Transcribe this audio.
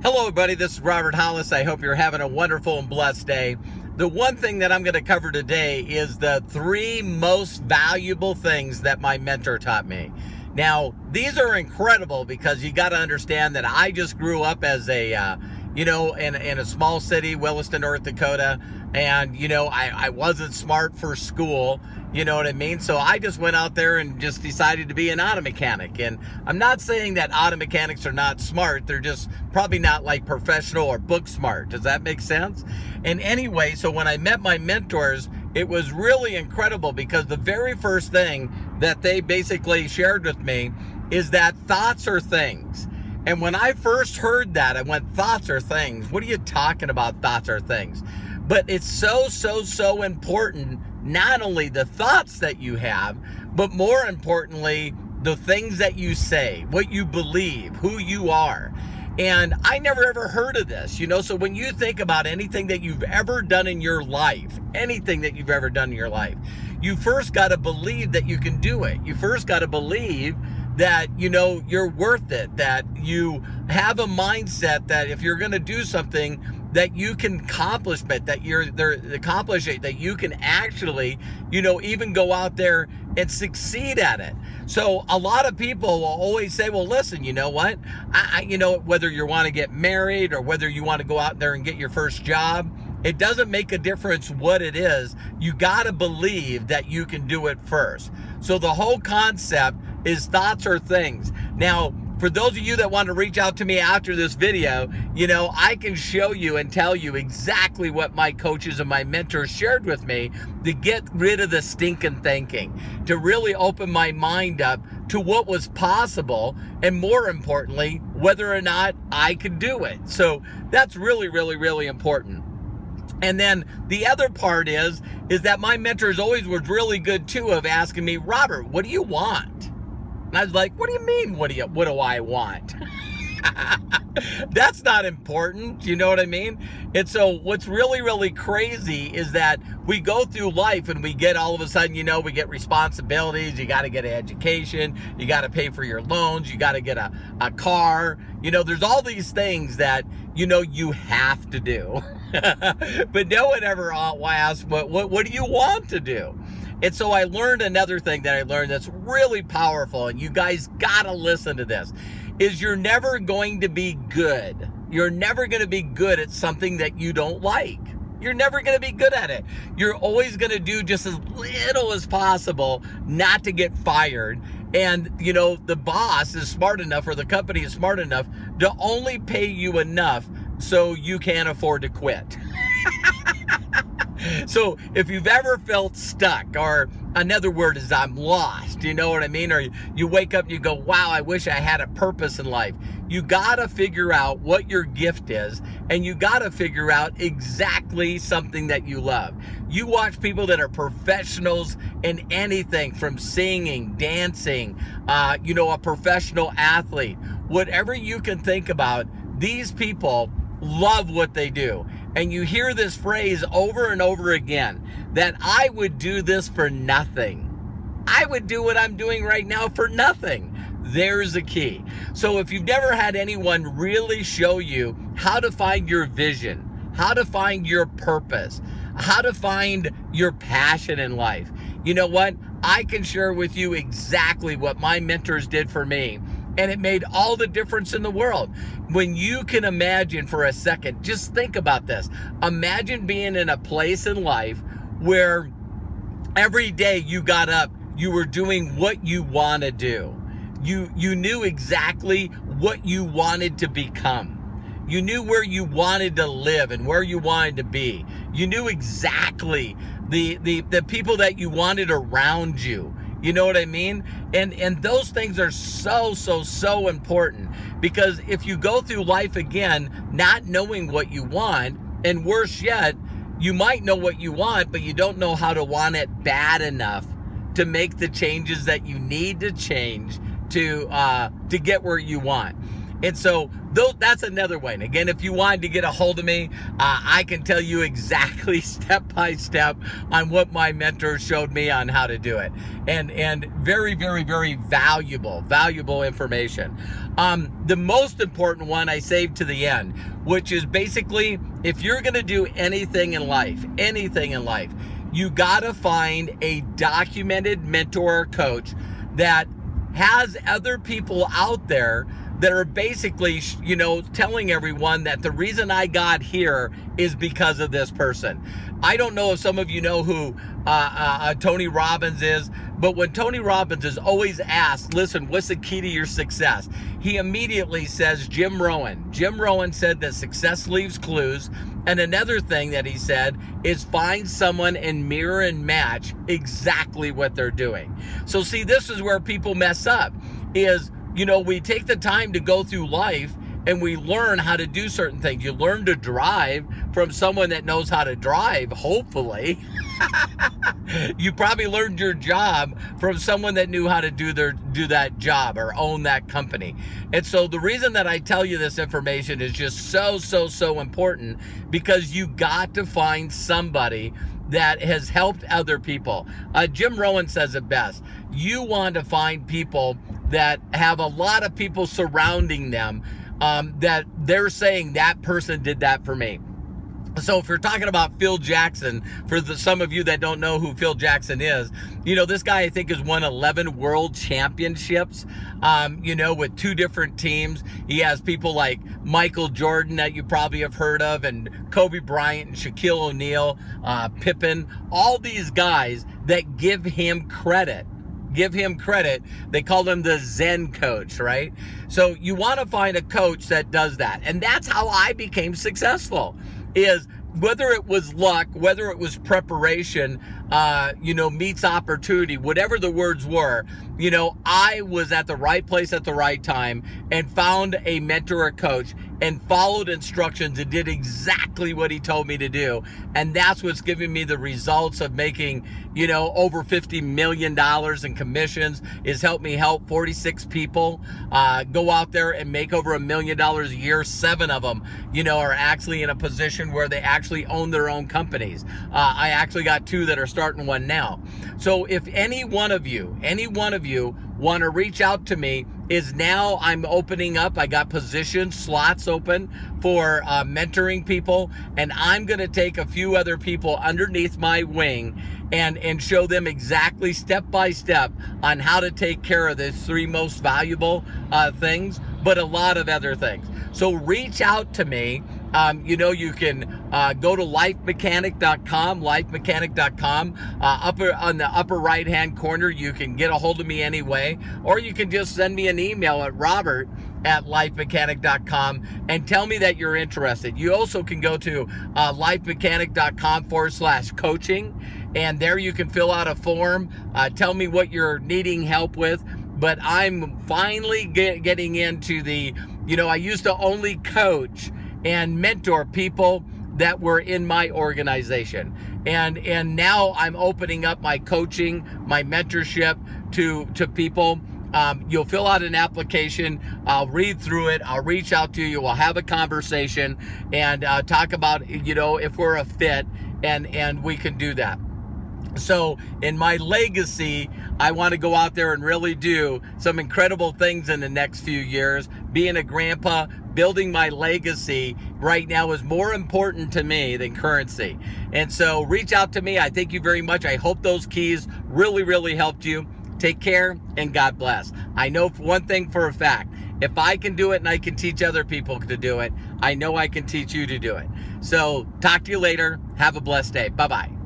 Hello, everybody. This is Robert Hollis. I hope you're having a wonderful and blessed day. The one thing that I'm going to cover today is the 3 most valuable things that my mentor taught me. Now, these are incredible because you got to understand that I just grew up as a, in a small city, Williston, North Dakota, and, I wasn't smart for school, you know what I mean? So I just went out there and just decided to be an auto mechanic. And I'm not saying that auto mechanics are not smart. They're just probably not like professional or book smart. Does that make sense? And anyway, so when I met my mentors, it was really incredible because the very first thing that they basically shared with me is that thoughts are things. And when I first heard that, I went, thoughts are things? What are you talking about, thoughts are things? But it's so important, not only the thoughts that you have, but more importantly, the things that you say, what you believe, who you are. And I never ever heard of this, so when you think about anything that you've ever done in your life, you first got to believe that you can do it. You first got to believe that, you're worth it, that you have a mindset that if you're going to do something, that you can accomplish it, that that you can actually, even go out there and succeed at it. So a lot of people will always say, well, listen, you know what? Whether you want to get married or whether you want to go out there and get your first job, it doesn't make a difference what it is. You got to believe that you can do it first. So the whole concept is thoughts are things. Now, for those of you that want to reach out to me after this video, I can show you and tell you exactly what my coaches and my mentors shared with me to get rid of the stinking thinking, to really open my mind up to what was possible, and more importantly, whether or not I could do it. So that's really important. And then the other part is that my mentors always was really good too of asking me, Robert, what do you want? And I was like, what do you mean, what do I want? That's not important, you know what I mean? And so what's really crazy is that we go through life and we get all of a sudden, we get responsibilities. You got to get an education. You got to pay for your loans. You got to get a car. There's all these things that, you have to do. But no one ever asks, what do you want to do? And so I learned another thing that I learned that's really powerful, and you guys gotta listen to this, is you're never going to be good. You're never going to be good at something that you don't like. You're never going to be good at it. You're always going to do just as little as possible not to get fired. And, the boss is smart enough, or the company is smart enough to only pay you enough so you can't afford to quit. So if you've ever felt stuck, or another word is I'm lost, you know what I mean? Or you wake up and you go, wow, I wish I had a purpose in life. You got to figure out what your gift is, and you got to figure out exactly something that you love. You watch people that are professionals in anything from singing, dancing, a professional athlete, whatever you can think about, these people love what they do. And you hear this phrase over and over again, that I would do this for nothing. I would do what I'm doing right now for nothing. There's a key. So if you've never had anyone really show you how to find your vision, how to find your purpose, how to find your passion in life, you know what? I can share with you exactly what my mentors did for me. And it made all the difference in the world. When you can imagine for a second, just think about this. Imagine being in a place in life where every day you got up, you were doing what you want to do. You knew exactly what you wanted to become. You knew where you wanted to live and where you wanted to be. You knew exactly the people that you wanted around you. You know what I mean? And those things are so important, because if you go through life again not knowing what you want, and worse yet, you might know what you want, but you don't know how to want it bad enough to make the changes that you need to change to get where you want. And so That's another way. And again, if you wanted to get a hold of me, I can tell you exactly step by step on what my mentor showed me on how to do it. And very, very, very valuable information. The most important one I saved to the end, which is basically, if you're going to do anything in life, you got to find a documented mentor or coach that has other people out there that are basically, telling everyone that the reason I got here is because of this person. I don't know if some of you know who Tony Robbins is, but when Tony Robbins is always asked, listen, what's the key to your success? He immediately says Jim Rohn. Jim Rohn said that success leaves clues. And another thing that he said is find someone and mirror and match exactly what they're doing. So see, this is where people mess up is, we take the time to go through life and we learn how to do certain things. You learn to drive from someone that knows how to drive, hopefully. You probably learned your job from someone that knew how to do that job or own that company. And so the reason that I tell you this information is just so important, because you got to find somebody that has helped other people. Jim Rohn says it best. You want to find people that have a lot of people surrounding them, that they're saying that person did that for me. So if you're talking about Phil Jackson, for some of you that don't know who Phil Jackson is, this guy I think has won 11 world championships, with 2 different teams. He has people like Michael Jordan that you probably have heard of, and Kobe Bryant and Shaquille O'Neal, Pippen, all these guys that give him credit. They call him the Zen coach, right? So you want to find a coach that does that. And that's how I became successful, is whether it was luck, whether it was preparation, meets opportunity, whatever the words were, I was at the right place at the right time and found a mentor or coach and followed instructions and did exactly what he told me to do. And that's what's giving me the results of making, over $50 million in commissions, is helped me help 46 people go out there and make over $1 million a year. 7 of them, are actually in a position where they actually own their own companies. I actually got 2 that are starting one now. So if any one of you want to reach out to me, is now I'm opening up. I got slots open for mentoring people, and I'm going to take a few other people underneath my wing and show them exactly step by step on how to take care of the 3 most valuable things, but a lot of other things. So reach out to me. You can go to lifemechanic.com, on the upper right-hand corner. You can get a hold of me anyway, or you can just send me an email at robert@lifemechanic.com and tell me that you're interested. You also can go to lifemechanic.com/coaching, and there you can fill out a form, tell me what you're needing help with. But I'm finally getting into the, I used to only coach and mentor people that were in my organization. And now I'm opening up my coaching, my mentorship to people. You'll fill out an application. I'll read through it. I'll reach out to you. We'll have a conversation and talk about, if we're a fit, and we can do that. So in my legacy, I want to go out there and really do some incredible things in the next few years. Being a grandpa, building my legacy right now is more important to me than currency. And so reach out to me. I thank you very much. I hope those keys really helped you. Take care and God bless. I know one thing for a fact. If I can do it and I can teach other people to do it, I know I can teach you to do it. So talk to you later. Have a blessed day. Bye-bye.